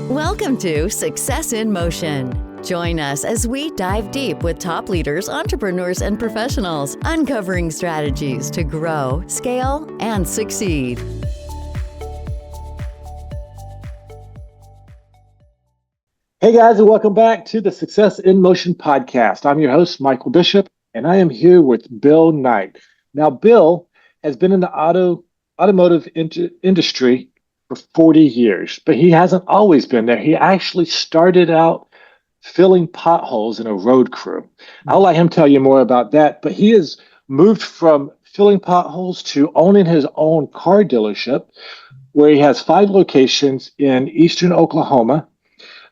Welcome to Success in Motion. Join us as we dive deep with top leaders, entrepreneurs, and professionals, uncovering strategies to grow, scale, and succeed. Hey guys, and welcome back to the Success in Motion podcast. I'm your host, Michael Bishop, and I am here with Bill Knight. Now, Bill has been in the automotive industry for 40 years, but he hasn't always been there. He actually started out filling potholes in a road crew. I'll let him tell you more about that, but he has moved from filling potholes to owning his own car dealership, where he has 5 locations in eastern Oklahoma.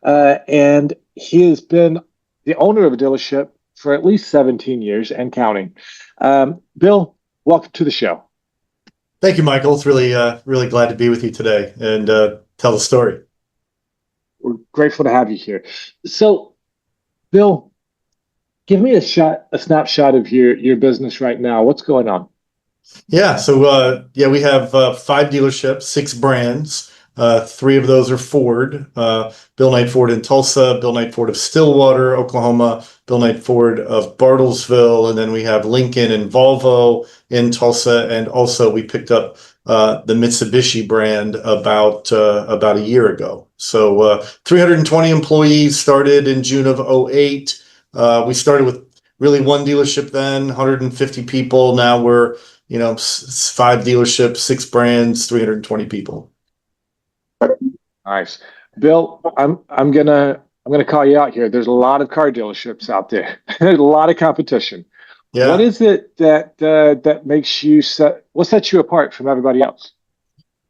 And he has been the owner of a dealership for at least 17 years and counting. Bill, welcome to the show. Thank you, Michael. It's really glad to be with you today and tell the story. We're grateful to have you here. So, Bill, give me a snapshot of your business right now. What's going on? Yeah. So, we have 5 dealerships, 6 brands. 3 of those are Ford, Bill Knight Ford in Tulsa, Bill Knight Ford of Stillwater, Oklahoma, Bill Knight Ford of Bartlesville, and then we have Lincoln and Volvo in Tulsa, and also we picked up the Mitsubishi brand about a year ago. So 320 employees, started in June of 2008. We started with really 1 dealership then, 150 people. Now we're 5 dealerships, 6 brands, 320 people. Nice. Bill, I'm gonna call you out here. There's a lot of car dealerships out there. There's a lot of competition. Yeah. What is it that makes you what sets you apart from everybody else?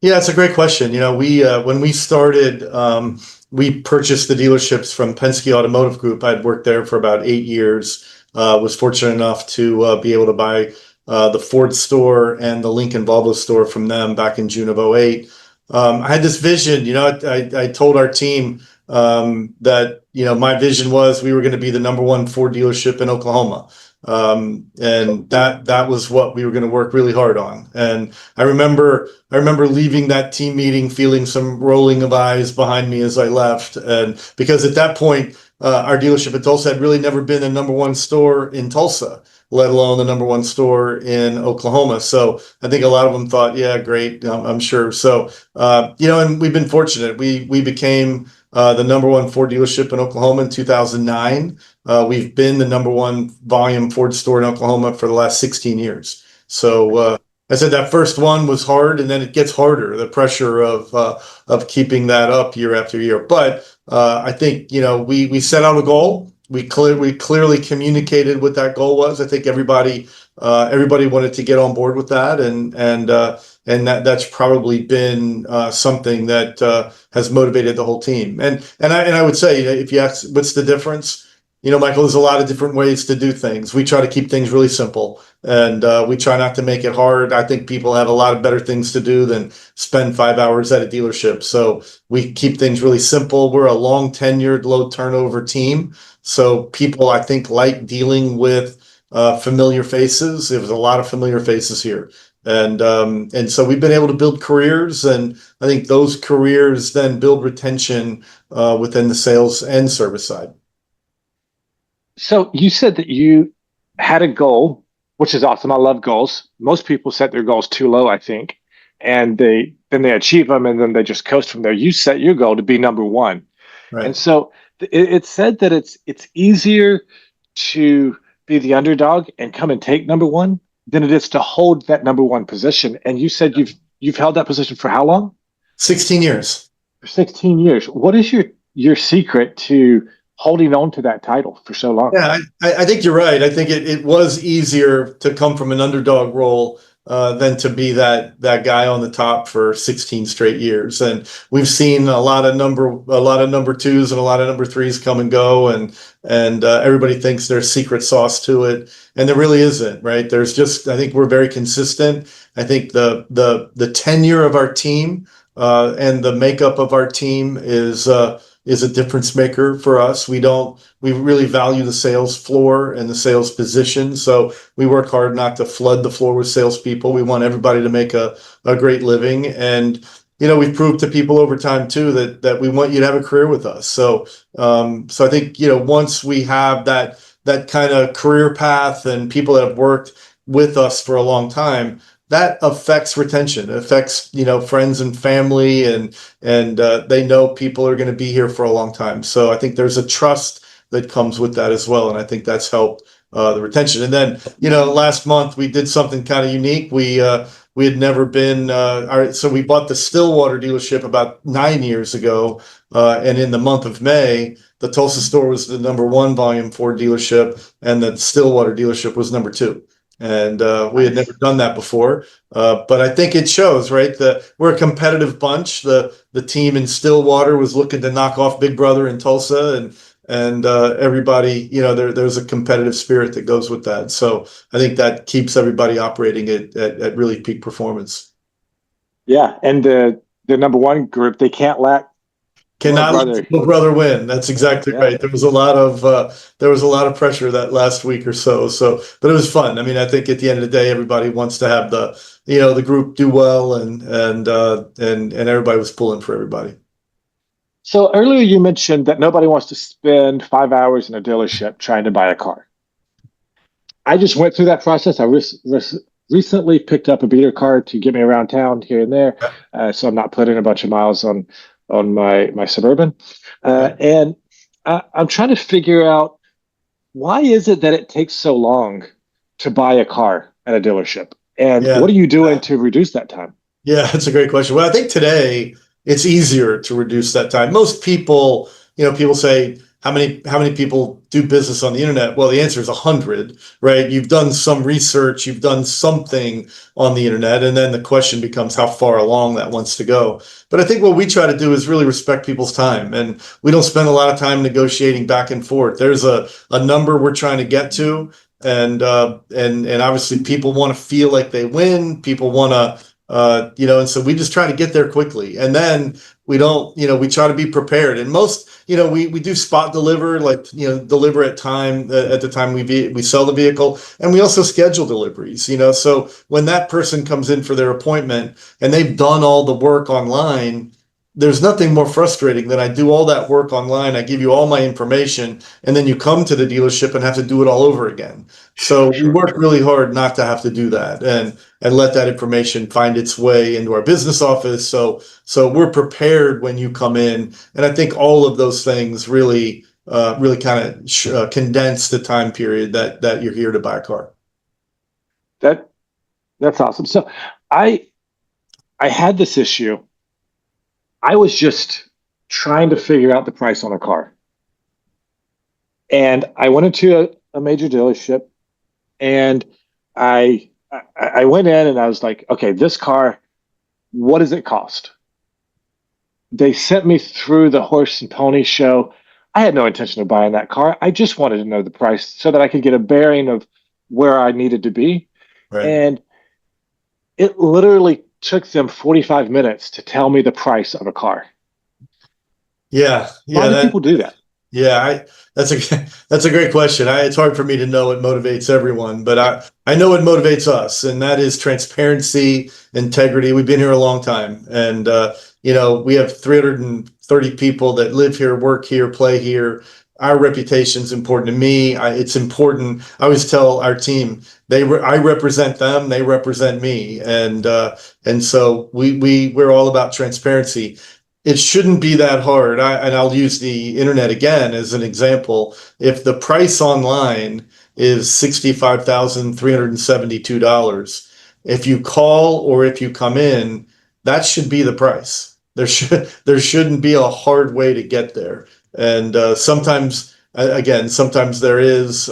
Yeah, it's a great question. We when we started, we purchased the dealerships from Penske Automotive Group. I'd worked there for about 8 years. Was fortunate enough to be able to buy the Ford store and the Lincoln Volvo store from them back in June of 2008. I had this vision, I told our team that, my vision was we were going to be the #1 Ford dealership in Oklahoma. And that was what we were going to work really hard on. And I remember leaving that team meeting feeling some rolling of eyes behind me as I left. And because at that point, our dealership in Tulsa had really never been the #1 store in Tulsa, let alone the #1 store in Oklahoma. So I think a lot of them thought, yeah, great, I'm sure. So, and we've been fortunate. We became the #1 Ford dealership in Oklahoma in 2009. We've been the #1 volume Ford store in Oklahoma for the last 16 years. So I said that first one was hard, and then it gets harder, the pressure of keeping that up year after year. But I think, we set out a goal. We clearly communicated what that goal was. I think everybody wanted to get on board with that, and that's probably been something that has motivated the whole team. And I would say, if you ask what's the difference, Michael, there's a lot of different ways to do things. We try to keep things really simple, and we try not to make it hard. I think people have a lot of better things to do than spend 5 hours at a dealership. So we keep things really simple. We're a long tenured, low turnover team. So people, I think, like dealing with familiar faces. There was a lot of familiar faces here. And so we've been able to build careers, and I think those careers then build retention within the sales and service side. So you said that you had a goal, which is awesome. I love goals. Most people set their goals too low, I think, and they achieve them, and then they just coast from there. You set your goal to be #1, Right. and so it's said that it's easier to be the underdog and come and take #1 than it is to hold that #1 position. And you said you've held that position for how long? 16 years. For 16 years. What is your secret to holding on to that title for so long? Yeah, I think you're right. I think it was easier to come from an underdog role than to be that guy on the top for 16 straight years. And we've seen a lot of number 2s and a lot of number 3s come and go, and everybody thinks there's secret sauce to it, and there really isn't. Right? There's just, I think we're very consistent. I think the tenure of our team and the makeup of our team is a difference maker for us. We really value the sales floor and the sales position. So we work hard not to flood the floor with salespeople. We want everybody to make a great living. And we've proved to people over time too that we want you to have a career with us. So I think, once we have that kind of career path and people that have worked with us for a long time, that affects retention. It affects, friends and family, and they know people are going to be here for a long time. So I think there's a trust that comes with that as well, and I think that's helped the retention. And then, last month we did something kind of unique. We had never been, so we bought the Stillwater dealership about 9 years ago, and in the month of May, the Tulsa store was the number one volume Ford dealership, and the Stillwater dealership was number two. And we had never done that before, but I think it shows, right? We're a competitive bunch. The team in Stillwater was looking to knock off Big Brother in Tulsa, and everybody, there's a competitive spirit that goes with that. So I think that keeps everybody operating at really peak performance. Yeah, and the number one group, they can't let Cannot let Little Brother win. That's exactly right. There was a lot of pressure that last week or so. But it was fun. I mean, I think at the end of the day, everybody wants to have the group do well, and everybody was pulling for everybody. So earlier you mentioned that nobody wants to spend 5 hours in a dealership trying to buy a car. I just went through that process. I recently picked up a beater car to get me around town here and there, so I'm not putting a bunch of miles on my Suburban. And I'm trying to figure out, why is it that it takes so long to buy a car at a dealership? And what are you doing to reduce that time? Yeah, that's a great question. Well, I think today it's easier to reduce that time. Most people, people say, how many people do business on the internet? Well, the answer is 100, right? You've done some research, you've done something on the internet, and then the question becomes how far along that wants to go. But I think what we try to do is really respect people's time, and we don't spend a lot of time negotiating back and forth. There's a number we're trying to get to, and obviously people want to feel like they win. People want to, and so we just try to get there quickly, and then we don't, we try to be prepared. And most, we do spot deliver, like, deliver at the time we sell the vehicle, and we also schedule deliveries, so when that person comes in for their appointment and they've done all the work online, there's nothing more frustrating than I do all that work online. I give you all my information, and then you come to the dealership and have to do it all over again. So we work really hard not to have to do that, and let that information find its way into our business office. So we're prepared when you come in. And I think all of those things really kind of condense the time period that you're here to buy a car. That's awesome. So I had this issue. I was just trying to figure out the price on a car. And I went into a major dealership, and I went in and I was like, okay, this car, what does it cost? They sent me through the horse and pony show. I had no intention of buying that car. I just wanted to know the price so that I could get a bearing of where I needed to be. Right. And it literally took them 45 minutes to tell me the price of a car. Yeah. Why do people do that? Yeah, that's a great question. It's hard for me to know what motivates everyone, but I know what motivates us, and that is transparency, integrity. We've been here a long time, and we have 330 people that live here, work here, play here. Our reputation's important to me. It's important. I always tell our team, I represent them, they represent me, and so we're all about transparency. It shouldn't be that hard. And I'll use the internet again as an example. If the price online is $65,372, if you call or if you come in, that should be the price. There shouldn't be a hard way to get there. And sometimes there is,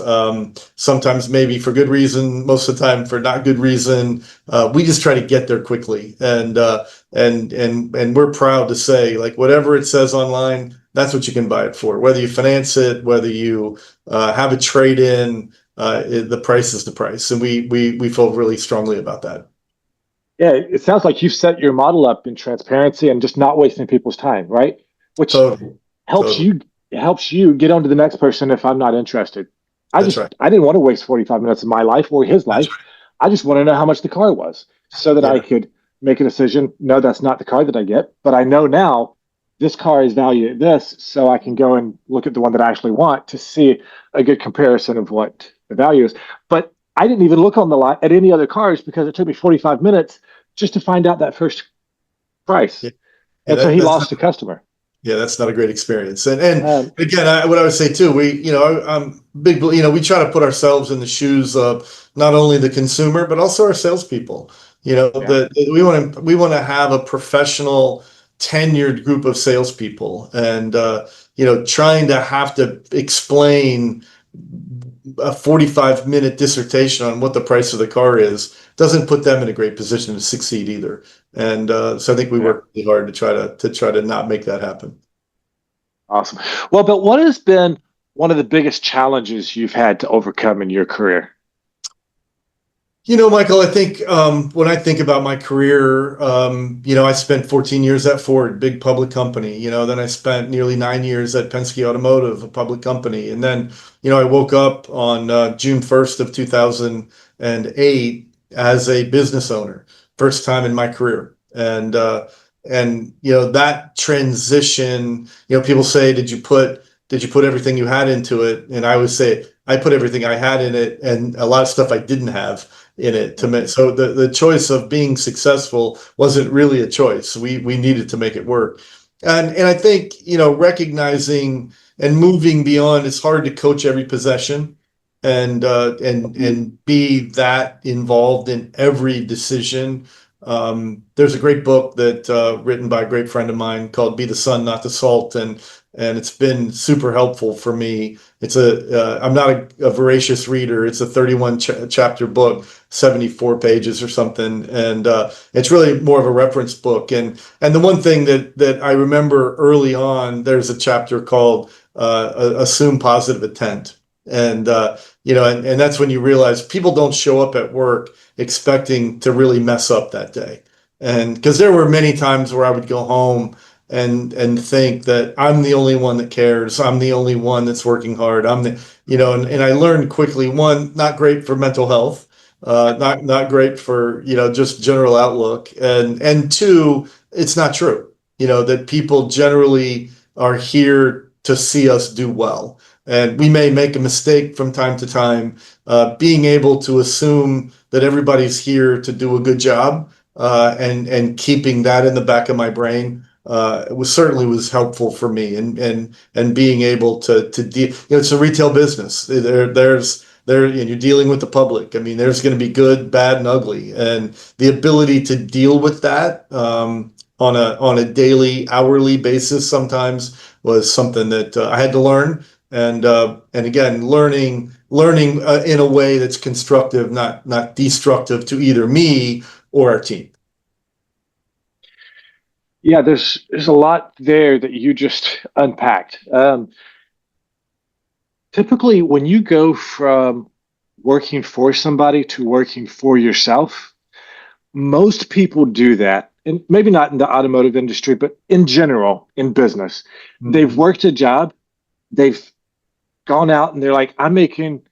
sometimes maybe for good reason, most of the time for not good reason. We just try to get there quickly, and we're proud to say, like, whatever it says online, that's what you can buy it for. Whether you finance it, whether you have a trade in, the price is the price, and we feel really strongly about that. Yeah, it sounds like you've set your model up in transparency and just not wasting people's time, right? Which helps you get on to the next person if I'm not interested. I didn't want to waste 45 minutes of my life or his life. I just want to know how much the car was so that I could make a decision. No, that's not the car that I get, but I know now this car is valued at this, so I can go and look at the one that I actually want to see a good comparison of what the value is. But I didn't even look on the lot at any other cars because it took me 45 minutes just to find out that first price. Yeah, yeah, And so he that's lost a customer. yeah, that's not a great experience. And Um, again, what I would say too, I'm big, we try to put ourselves in the shoes of not only the consumer, but also our salespeople. yeah. That we want to have a professional, tenured group of salespeople, and trying to have to explain a 45-minute dissertation on what the price of the car is doesn't put them in a great position to succeed either. And so I think we Yeah. work really hard to try to not make that happen. Awesome. Well, but what has been one of the biggest challenges you've had to overcome in your career? Michael, I think when I think about my career, I spent 14 years at Ford, big public company. Then I spent nearly 9 years at Penske Automotive, a public company. And then, I woke up on June 1st of 2008 as a business owner, first time in my career. And that transition, people say, did you put everything you had into it? And I would say, I put everything I had in it and a lot of stuff I didn't have in it to make. So the choice of being successful wasn't really a choice. We needed to make it work. And I think, recognizing and moving beyond, it's hard to coach every possession and be that involved in every decision. There's a great book that written by a great friend of mine called "Be the Sun, Not the Salt," and it's been super helpful for me. I'm not a voracious reader. It's a 31 chapter book, 74 pages or something, and it's really more of a reference book. And the one thing that I remember early on, there's a chapter called "Assume Positive Intent," and that's when you realize people don't show up at work expecting to really mess up that day. And because there were many times where I would go home and think that I'm the only one that cares. I'm the only one that's working hard. And I learned quickly, one, not great for mental health, not great for, just general outlook. And two, it's not true, that people generally are here to see us do well. And we may make a mistake from time to time. Being able to assume that everybody's here to do a good job, and keeping that in the back of my brain, it was helpful for me, and being able to deal. It's a retail business. And you're dealing with the public. I mean, there's going to be good, bad, and ugly, and the ability to deal with that on a daily, hourly basis sometimes was something that I had to learn. And again, learning in a way that's constructive, not destructive to either me or our team. Yeah, there's a lot there that you just unpacked. Typically, when you go from working for somebody to working for yourself, most people do that. And maybe not in the automotive industry, but in general, in business. They've Mhm. worked a job, they've gone out and they're like, I'm making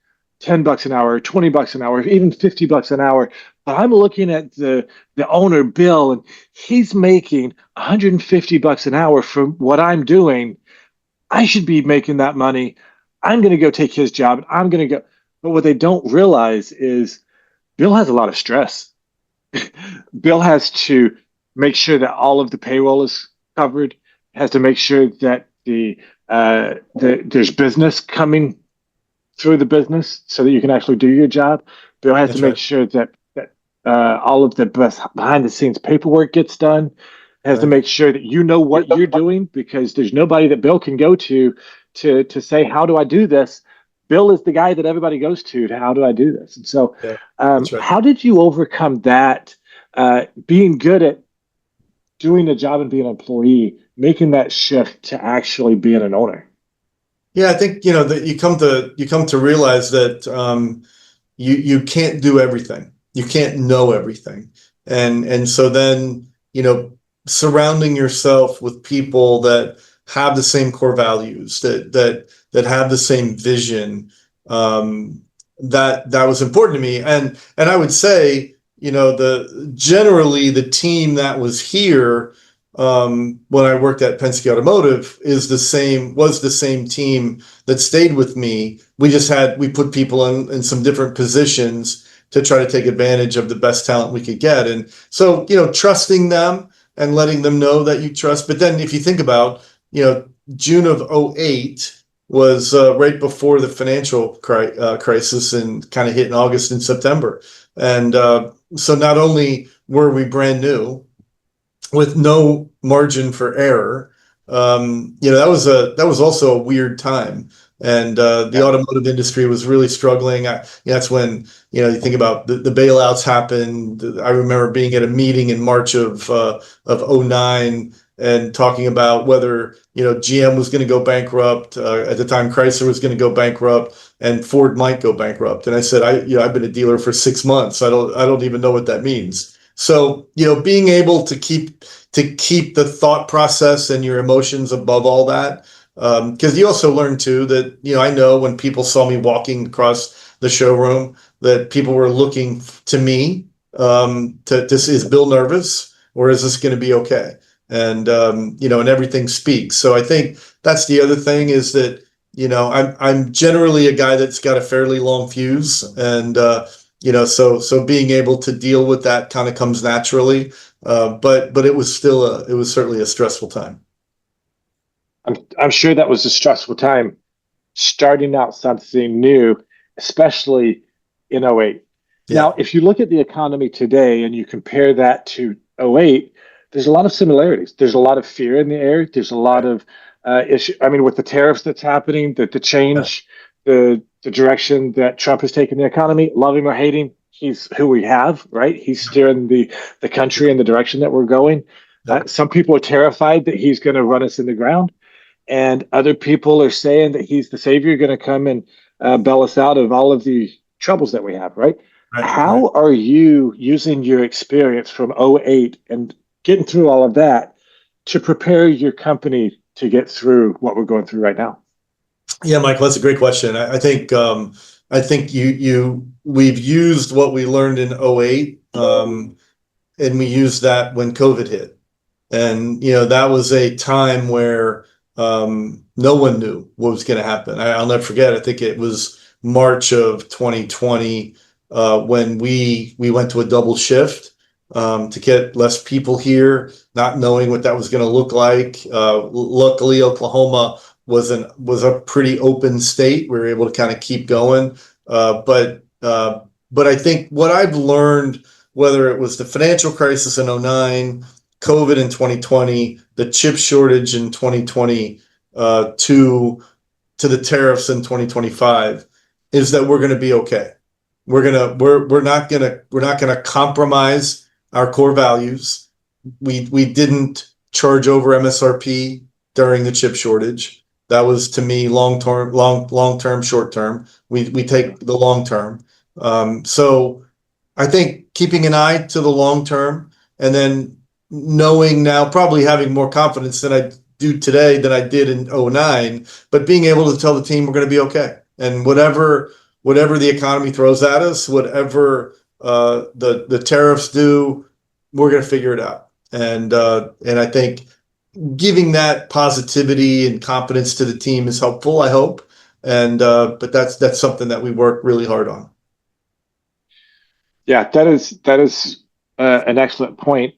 $10 an hour, $20 an hour, even $50 an hour. But I'm looking at the owner, Bill, and he's making $150 an hour for what I'm doing. I should be making that money. I'm going to go take his job. And I'm going to go. But what they don't realize is Bill has a lot of stress. Bill has to make sure that all of the payroll is covered, has to make sure that there's business coming through the business so that you can actually do your job. Bill has to That's make right. sure that all of the behind the scenes paperwork gets done. Has to Right. make sure that you know what you're doing because there's nobody that Bill can go to say, how do I do this? Bill is the guy that everybody goes to how do I do this? And so, Yeah. That's right. how did you overcome that? Being good at doing a job and being an employee, making that shift to actually being an owner. Yeah, I think that you come to realize that you can't do everything. You can't know everything. And so then, surrounding yourself with people that have the same core values, that have the same vision, that was important to me. And I would say, generally the team that was here when I worked at Penske Automotive was the same team that stayed with me. We put people in some different positions to try to take advantage of the best talent we could get. And so, trusting them and letting them know that you trust. But then if you think about, June of '08 was right before the financial crisis, and kind of hit in August and September. And so not only were we brand new with no margin for error, that was also a weird time. And the automotive industry was really struggling. That's when, you think about the bailouts happened. I remember being at a meeting in March of '09 and talking about whether, GM was going to go bankrupt. At the time, Chrysler was going to go bankrupt and Ford might go bankrupt. And I said, I've been a dealer for 6 months. I don't even know what that means. So, being able to keep the thought process and your emotions above all that. Because you also learn too that, I know when people saw me walking across the showroom that people were looking to me, is Bill nervous or is this going to be okay? And, and everything speaks. So I think that's the other thing is that, I'm generally a guy that's got a fairly long fuse, and, so being able to deal with that kind of comes naturally. But it was certainly a stressful time. I'm sure that was a stressful time starting out something new, especially in '08. Yeah. Now, if you look at the economy today and you compare that to '08, there's a lot of similarities. There's a lot of fear in the air. There's a lot of issue. I mean, with the tariffs that's happening, the change, the direction that Trump has taken the economy, love him or hate him, he's who we have, right? He's steering the country in the direction that we're going. Some people are terrified that he's going to run us in the ground. And other people are saying that he's the savior going to come and bail us out of all of the troubles that we have, right? How are you using your experience from '08 and getting through all of that to prepare your company to get through what we're going through right now? Yeah, Michael, that's a great question. I think we've used what we learned in '08, and we used that when COVID hit. And, that was a time where no one knew what was going to happen. I'll never forget. I think it was March of 2020 when we went to a double shift to get less people here, not knowing what that was going to look like. Luckily, Oklahoma was a pretty open state. We were able to kind of keep going. But I think what I've learned, whether it was the financial crisis in '09, COVID in 2020, the chip shortage in 2020, to the tariffs in 2025, is that we're going to be okay. We're not gonna compromise our core values. We didn't charge over MSRP during the chip shortage. That was, to me, long term, short term. We take the long term. So I think keeping an eye to the long term, and then knowing now, probably having more confidence than I do today than I did in '09, but being able to tell the team we're going to be okay. And whatever the economy throws at us, whatever the tariffs do, we're going to figure it out. And I think giving that positivity and confidence to the team is helpful, I hope. And but that's something that we work really hard on. Yeah, that is an excellent point.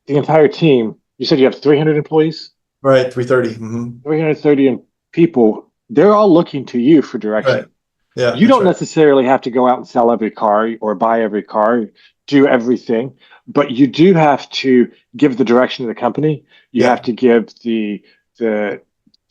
The entire team, you said you have 300 employees? Right, 330. Mm-hmm. 330 people, they're all looking to you for direction. Right. Yeah, you don't necessarily have to go out and sell every car or buy every car, do everything, but you do have to give the direction of the company. You have to give the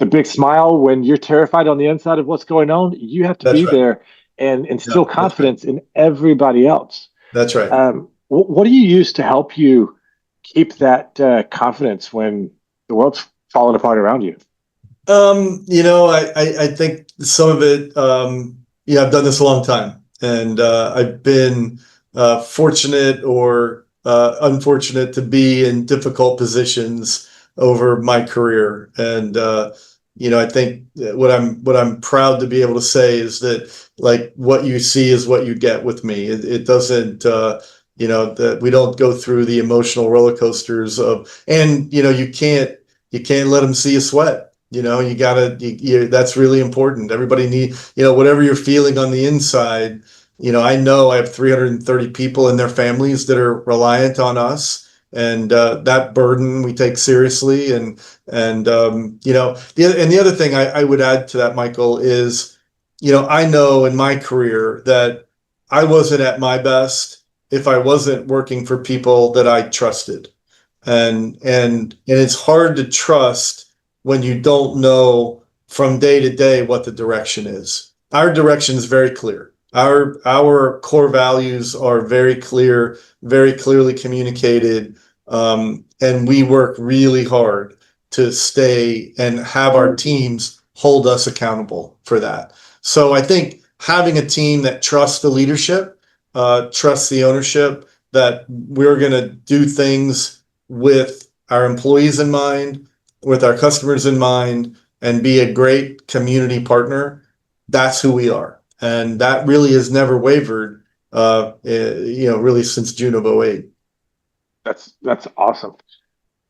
big smile when you're terrified on the inside of what's going on. You have to be there and instill confidence in everybody else. That's right. What do you use to help you keep that confidence when the world's falling apart around you? I think some of it, I've done this a long time, and I've been fortunate or unfortunate to be in difficult positions over my career. And I think what I'm proud to be able to say is that, like, what you see is what you get with me. It doesn't, that we don't go through the emotional roller coasters and you can't let them see you sweat. You gotta, that's really important. Everybody whatever you're feeling on the inside. I know I have 330 people and their families that are reliant on us, and that burden we take seriously. And the other thing I would add to that, Michael, is, I know in my career that I wasn't at my best if I wasn't working for people that I trusted. And it's hard to trust when you don't know from day to day what the direction is. Our direction is very clear. Our core values are very clear, very clearly communicated, and we work really hard to stay and have our teams hold us accountable for that. So I think having a team that trusts the leadership, trusts the ownership, that we're going to do things with our employees in mind, with our customers in mind, and be a great community partner. That's who we are. And that really has never wavered, really since June of '08. That's awesome.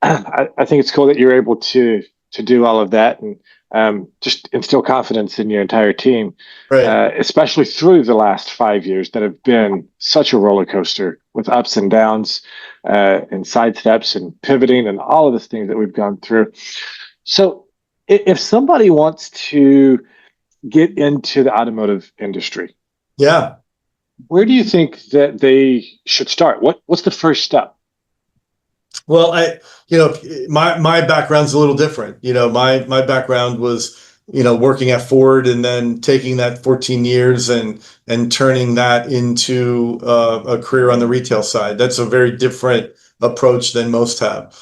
I think it's cool that you're able to do all of that and just instill confidence in your entire team, Right. especially through the last 5 years that have been such a roller coaster with ups and downs, and sidesteps and pivoting and all of the things that we've gone through. So, if somebody wants to get into the automotive industry, Yeah. where do you think that they should start? What's the first step? Well, my background's a little different. My background was, working at Ford and then taking that 14 years and turning that into a career on the retail side. That's a very different approach than most have.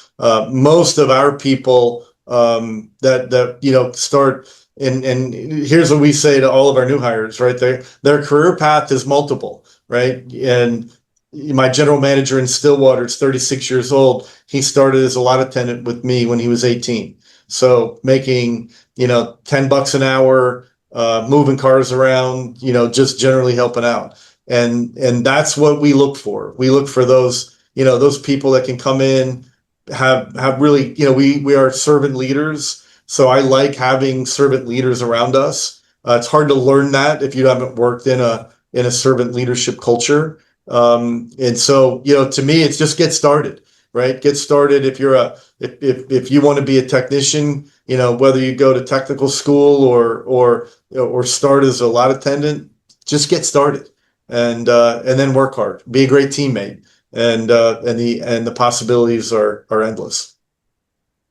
Most of our people, that start, and here's what we say to all of our new hires, right? Their career path is multiple, right? And my general manager in Stillwater is 36 years old. He started as a lot attendant with me when he was 18. So making, $10 an hour, moving cars around, just generally helping out. And that's what we look for. We look for those people that can come in, have really, we are servant leaders. So I like having servant leaders around us. It's hard to learn that if you haven't worked in a servant leadership culture. And so, to me, it's just get started, right? Get started. If you want to be a technician, whether you go to technical school or start as a lot attendant, just get started and then work hard, be a great teammate, and the possibilities are endless.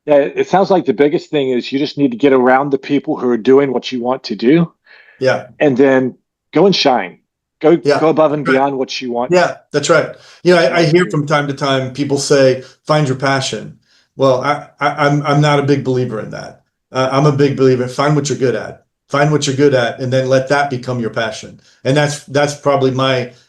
Yeah, it sounds like the biggest thing is you just need to get around the people who are doing what you want to do, Yeah. and then go and shine. Go Yeah. above and Right. beyond what you want. Yeah, that's right. I hear from time to time people say, "Find your passion." Well, I'm not a big believer in that. I'm a big believer. Find what you're good at. Find what you're good at, and then let that become your passion. And that's probably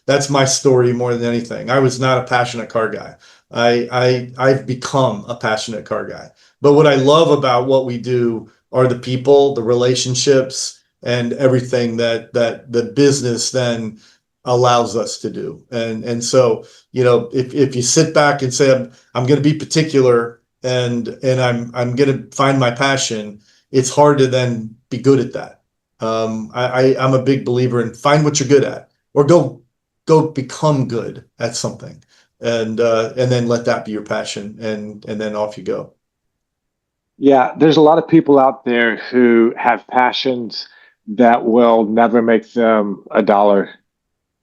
that's my story more than anything. I was not a passionate car guy. I've become a passionate car guy. But what I love about what we do are the people, the relationships, and everything that the business then allows us to do. And so, if you sit back and say, I'm going to be particular and I'm going to find my passion, it's hard to then be good at that. I'm a big believer in find what you're good at, or go become good at something, and then let that be your passion, and then off you go. Yeah, there's a lot of people out there who have passions that will never make them a dollar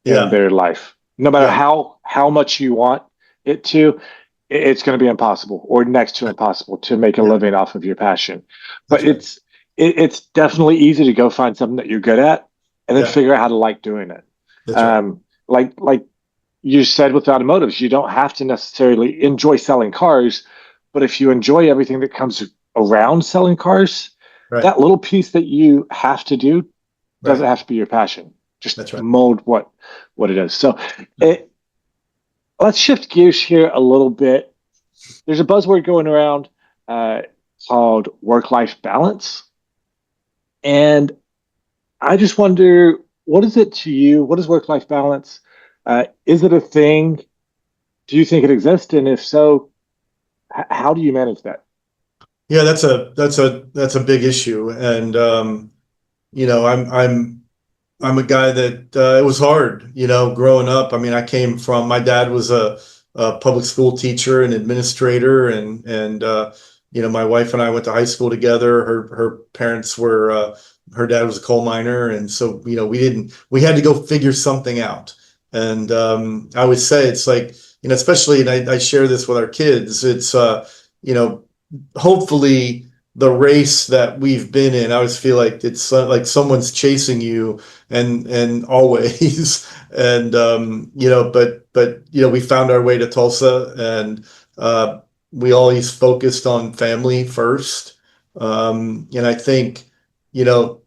in Yeah, their life. No matter yeah, how much you want it to, it's going to be impossible or next to impossible to make a yeah. living off of your passion. But That's right. it's definitely easy to go find something that you're good at and then Yeah, figure out how to like doing it. that's right. Like you said with automotives, you don't have to necessarily enjoy selling cars, but if you enjoy everything that comes around selling cars, Right, that little piece that you have to do doesn't right. have to be your passion. Just That's right. mold what it is. So it, let's shift gears here a little bit. There's a buzzword going around, called work-life balance. And I just wonder, what is it to you? What is work-life balance? Is it a thing? Do you think it exists? And if so, how do you manage that? Yeah, that's a big issue. And you know, I'm a guy that it was hard, you know, growing up. I mean, my dad was a public school teacher and administrator, and you know, my wife and I went to high school together. Her parents were her dad was a coal miner, and so you know, we had to go figure something out. And I would say it's like, you know, especially, and I share this with our kids. It's you know, hopefully the race that we've been in, I always feel like it's like someone's chasing you and always and you know, but you know, we found our way to Tulsa, and we always focused on family first. And I think, you know,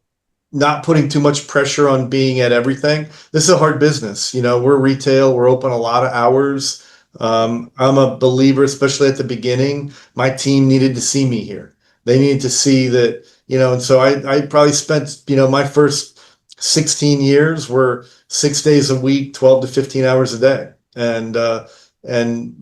not putting too much pressure on being at everything. This is a hard business. You know, we're retail, we're open a lot of hours. I'm a believer, especially at the beginning, my team needed to see me here. They needed to see that, you know, and so I probably spent, you know, my first 16 years were 6 days a week, 12 to 15 hours a day. And,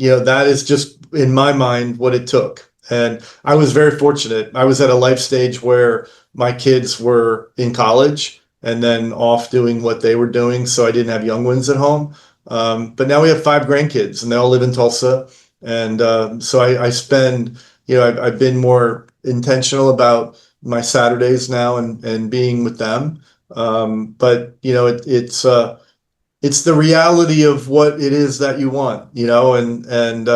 you know, that is just in my mind what it took. And I was very fortunate. I was at a life stage where my kids were in college and then off doing what they were doing. So I didn't have young ones at home. But now we have 5 grandkids and they all live in Tulsa. And so I spend, you know, I've been more intentional about my Saturdays now and being with them. But, you know, it's the reality of what it is that you want, you know, and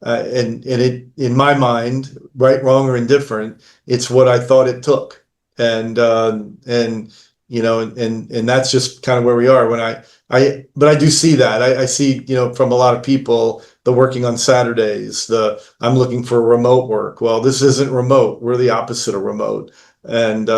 it, in my mind, right, wrong, or indifferent, it's what I thought it took. And you know, and that's just kind of where we are. But I do see that. I see, you know, from a lot of people, the working on Saturdays, I'm looking for remote work. Well, this isn't remote. We're the opposite of remote. And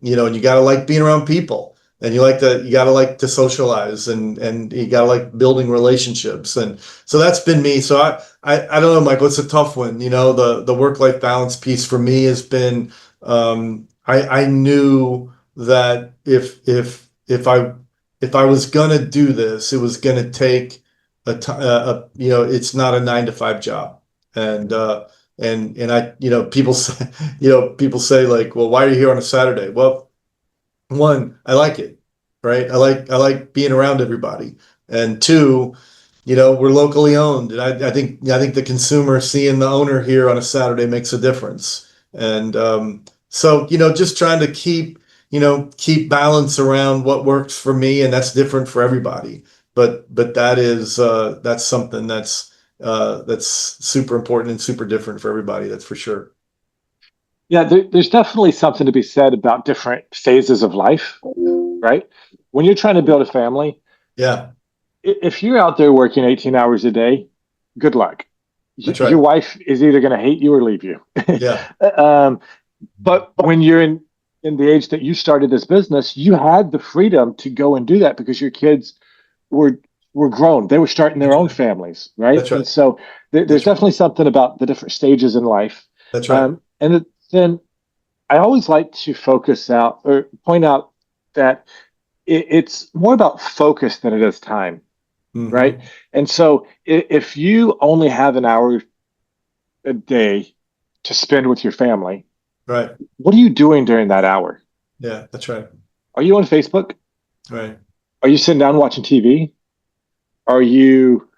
you know, and you got to like being around people, and you got to like to socialize, and you got to like building relationships. And so that's been me. So I don't know, Michael, it's a tough one. You know, the work-life balance piece for me has been, I knew that if I was gonna do this, it was gonna take you know, it's not a 9 to 5 job. And I, you know, people say, you know, people say like, well, why are you here on a Saturday? Well, one, I like it, right? I like being around everybody. And two, you know, we're locally owned, and I think the consumer seeing the owner here on a Saturday makes a difference. And so, you know, just trying to keep balance around what works for me, and that's different for everybody. But that's something that's super important and super different for everybody. That's for sure. Yeah, there's definitely something to be said about different phases of life, right? When you're trying to build a family, Yeah, if you're out there working 18 hours a day, good luck. that's Your right. wife is either going to hate you or leave you. Yeah, um, but when you're in the age that you started this business, you had the freedom to go and do that because your kids were were grown. They were starting their that's own right. families, right? That's And right. so there's That's right. definitely something about the different stages in life. That's right. Then I always like to focus out or point out that it's more about focus than it is time, right? Hmm. And so if you only have an hour a day to spend with your family, Right. what are you doing during that hour? Yeah, that's right. Are you on Facebook? Right. Are you sitting down watching TV? Are you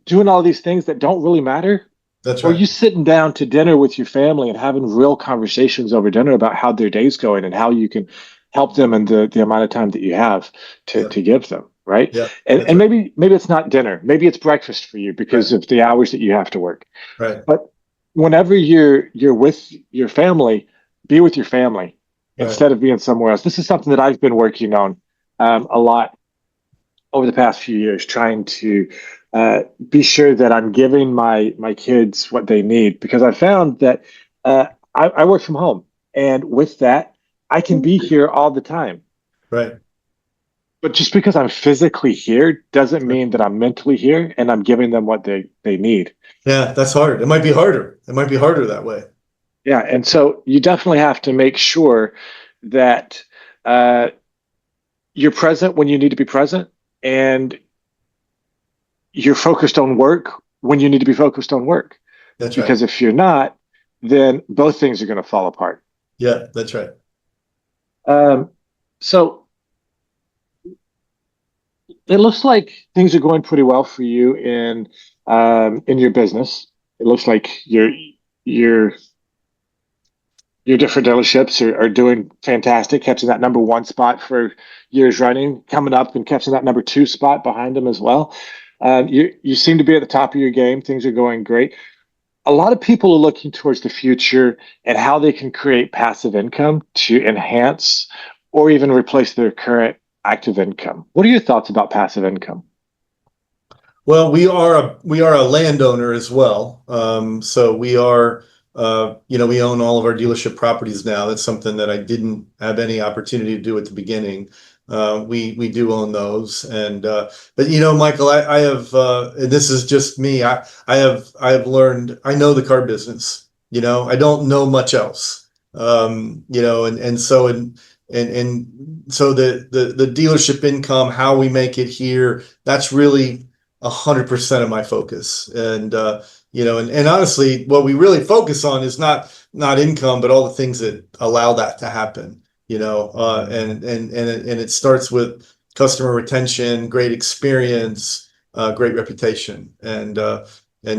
doing all these things that don't really matter? That's Or are right. you sitting down to dinner with your family and having real conversations over dinner about how their day's going and how you can help them in the amount of time that you have Yeah. to give them, right? Yeah. And That's and right. maybe it's not dinner, maybe it's breakfast for you because Right. of the hours that you have to work. Right. But whenever you're with your family, be with your family Right. instead of being somewhere else. This is something that I've been working on a lot over the past few years, trying to be sure that I'm giving my kids what they need because I found that uh, I work from home, and with that, I can be here all the time. Right. But just because I'm physically here doesn't Right. mean that I'm mentally here and I'm giving them what they need. Yeah, that's hard. It might be harder. It might be harder that way. Yeah, and so you definitely have to make sure. that you're present when you need to be present, and you're focused on work when you need to be focused on work. That's right. Because if you're not, then both things are going to fall apart. Yeah, that's right. So it looks like things are going pretty well for you in your business. It looks like your your different dealerships are doing fantastic, catching that number one spot for years running, coming up and catching that number two spot behind them as well. You seem to be at the top of your game. Things are going great. A lot of people are looking towards the future and how they can create passive income to enhance or even replace their current active income. What are your thoughts about passive income? Well, we are a landowner as well. So we are, we own all of our dealership properties now. That's something that I didn't have any opportunity to do at the beginning. We do own those, and but Michael, I have, and this is just me. I have learned. I know the car business. I don't know much else. And so the dealership income, how we make it here, that's really 100% of my focus. And honestly, what we really focus on is not income, but all the things that allow that to happen. And it starts with customer retention, great experience, great reputation, and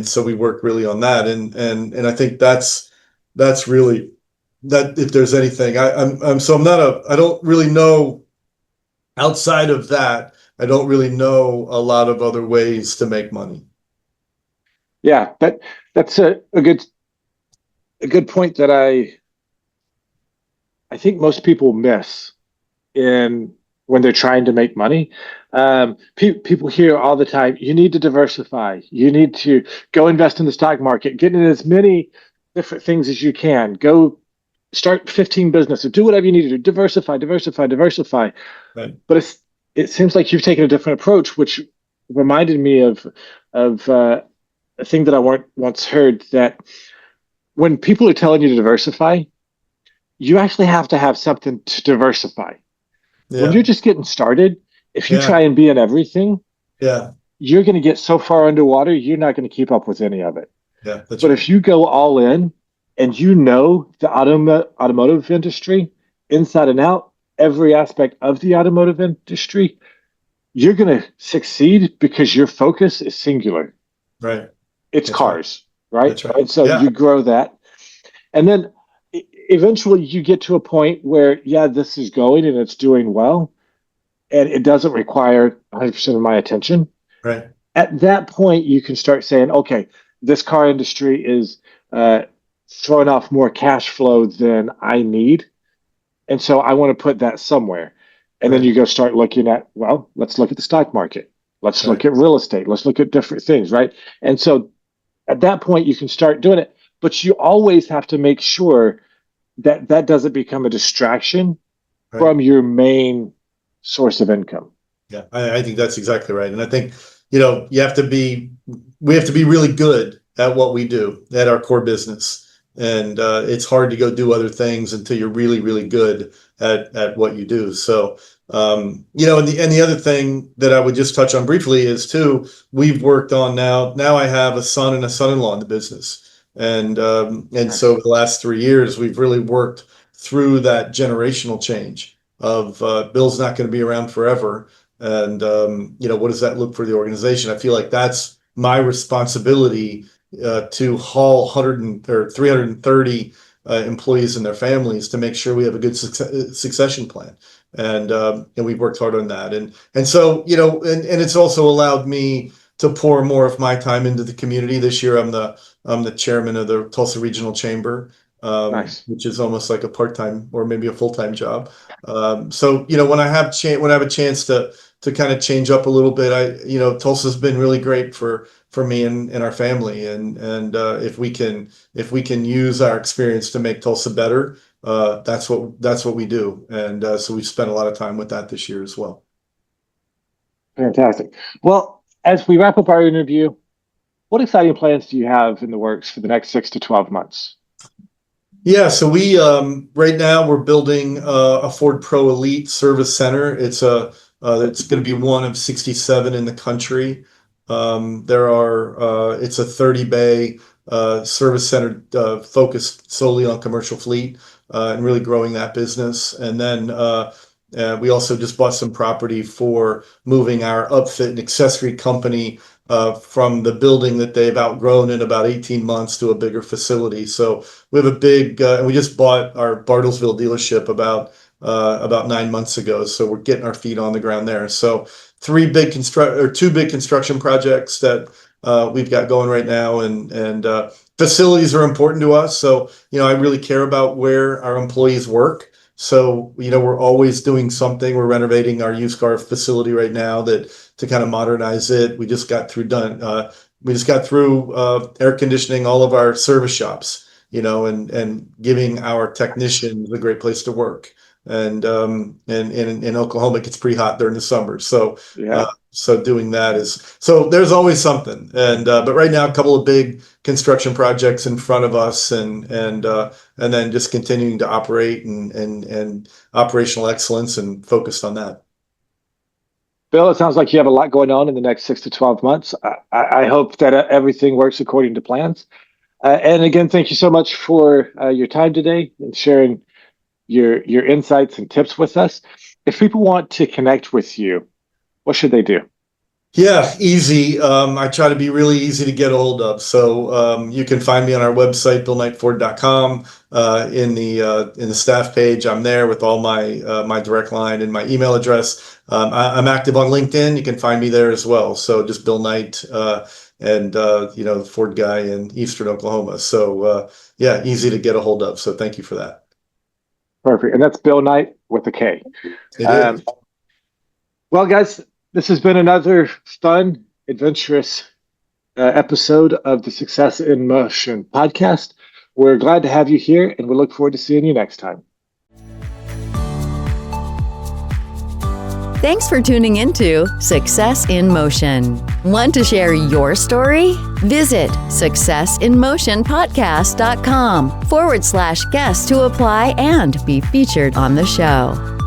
so we work really on that. And I think that's really that. If there's anything, I don't really know outside of that. I don't really know a lot of other ways to make money. Yeah, that's a good point that I think most people miss in when they're trying to make money. People hear all the time, you need to diversify. You need to go invest in the stock market, get in as many different things as you can. Go start 15 businesses, do whatever you need to do. Diversify, diversify, diversify. Right. But it seems like you've taken a different approach, which reminded me of a thing that I once heard, that when people are telling you to diversify, you actually have to have something to diversify. When Yeah. you're just getting started, if you Yeah. try and be in everything, Yeah. you're going to get so far underwater, you're not going to keep up with any of it. Yeah. That's But right. if you go all in and you know the automotive industry inside and out, every aspect of the automotive industry, you're going to succeed because your focus is singular. Right. It's That's right. cars, right? That's right. And so Yeah. you grow that. And then eventually you get to a point where, yeah, this is going and it's doing well, and it doesn't require 100% of my attention. Right. At that point, you can start saying, okay, this car industry is uh, throwing off more cash flow than I need. And so I want to put that somewhere. And then Right. you go start looking at, well, let's look at the stock market. Let's Right. look at real estate. Let's look at different things, right? And so at that point, you can start doing it. But you always have to make sure that that doesn't become a distraction Right. from your main source of income. Yeah. I think that's exactly right. And I think, you have to be, we have to be really good at what we do at our core business. And it's hard to go do other things until you're really, really good at what you do. So, and the other thing that I would just touch on briefly is too, we've worked on now I have a son and a son-in-law in the business. And so Nice. over the last 3 years, we've really worked through that generational change of Bill's not going to be around forever. And what does that look for the organization? I feel like that's my responsibility to haul 100 or 330 employees and their families to make sure we have a good succession plan. And we've worked hard on that. And so, and it's also allowed me to pour more of my time into the community. This year, I'm the chairman of the Tulsa Regional Chamber, Nice. which is almost like a part-time or maybe a full-time job. So, when I have a chance to kind of change up a little bit, Tulsa's been really great for me and our family. And if we can use our experience to make Tulsa better, that's what we do. And so we've spent a lot of time with that this year as well. Fantastic. Well, as we wrap up our interview, what exciting plans do you have in the works for the next 6 to 12 months? Yeah, so we right now we're building a Ford Pro Elite Service Center. It's going to be one of 67 in the country. It's a 30 bay service center focused solely on commercial fleet and really growing that business. And then we also just bought some property for moving our upfit and accessory company from the building that they've outgrown in about 18 months to a bigger facility. So we have a big, and we just bought our Bartlesville dealership about 9 months ago. So we're getting our feet on the ground there. So two big construction projects that we've got going right now, and facilities are important to us. So I really care about where our employees work. So we're always doing something. We're renovating our used car facility right now to kind of modernize it. We just got through air conditioning all of our service shops, and giving our technicians a great place to work. And in Oklahoma, it gets pretty hot during the summer. So Yeah. doing that there's always something. But right now, a couple of big construction projects in front of us, and then just continuing to operate and operational excellence and focused on that. Bill, it sounds like you have a lot going on in the next 6 to 12 months. I hope that everything works according to plans. And again, thank you so much for your time today and sharing your insights and tips with us. If people want to connect with you, what should they do? Yeah, easy. I try to be really easy to get a hold of. So you can find me on our website, billknightford.com. In the staff page, I'm there with all my direct line and my email address. I'm active on LinkedIn. You can find me there as well. So just Bill Knight, and the Ford guy in Eastern Oklahoma. So yeah, easy to get a hold of. So thank you for that. Perfect. And that's Bill Knight with a K. It is. Well, guys, this has been another fun, adventurous episode of the Success in Motion podcast. We're glad to have you here, and we look forward to seeing you next time. Thanks for tuning into Success in Motion. Want to share your story? Visit successinmotionpodcast.com/guest to apply and be featured on the show.